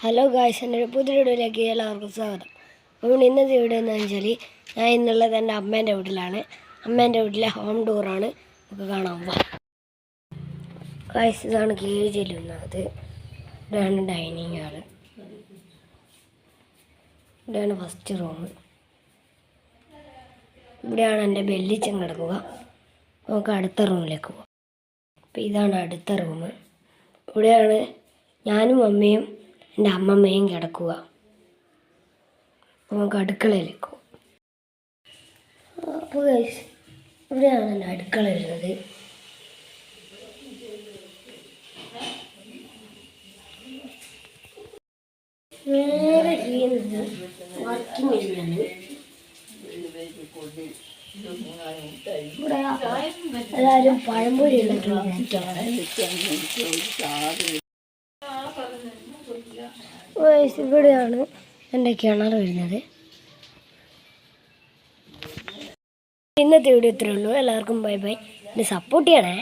Hello guys, എൻ്റെ പുതിയ വീഡിയോയിലേക്ക് എല്ലാവർക്കും സ്വാഗതം. അപ്പോൾ ഇന്നത്തെ വീഡിയോ എന്താണെന്ന് വെച്ചാൽ ഞാൻ ഇന്നുള്ളത് എൻ്റെ അമ്മേൻ്റെ വീട്ടിലാണ്. അമ്മേൻ്റെ വീട്ടിലെ ഹോം ടൂറാണ്. നമുക്ക് കാണാം. ഗായ്സ്, ഇതാണ് കീഴ് ചെല്ലുന്നത്. ഇവിടെയാണ് ഡൈനിങ് ഹാള്. ഇവിടെയാണ് ഫസ്റ്റ് റൂം. ഇവിടെയാണ് എൻ്റെ ബെല്ലിച്ചൻ കിടക്കുക. നമുക്ക് അടുത്ത റൂമിലേക്ക് പോകാം. അപ്പോൾ ഇതാണ് അടുത്ത റൂം. ഇവിടെയാണ് ഞാനും അമ്മയും എൻ്റെ അമ്മമ്മയും കിടക്കുക. നമുക്ക് അടുക്കളയിലേക്ക് പോകാം. അപ്പോൾ ഇവിടെയാണ് എൻ്റെ അടുക്കള വരുന്നത്. വേറെ ചെയ്യുന്നത് വർക്കിംഗ് ഏരിയയാണ്. ഇവിടെ എല്ലാവരും പഴംപൊരി ഉണ്ടാക്കിയിട്ടാണ്. ഇവിടെയാണ് എൻ്റെ കിണർ വരുന്നത്. ഇന്നത്തെ വീഡിയോ ഇത്രയേ ഉള്ളൂ. എല്ലാവർക്കും ബൈ ബൈ. എന്നെ സപ്പോർട്ട് ചെയ്യണേ.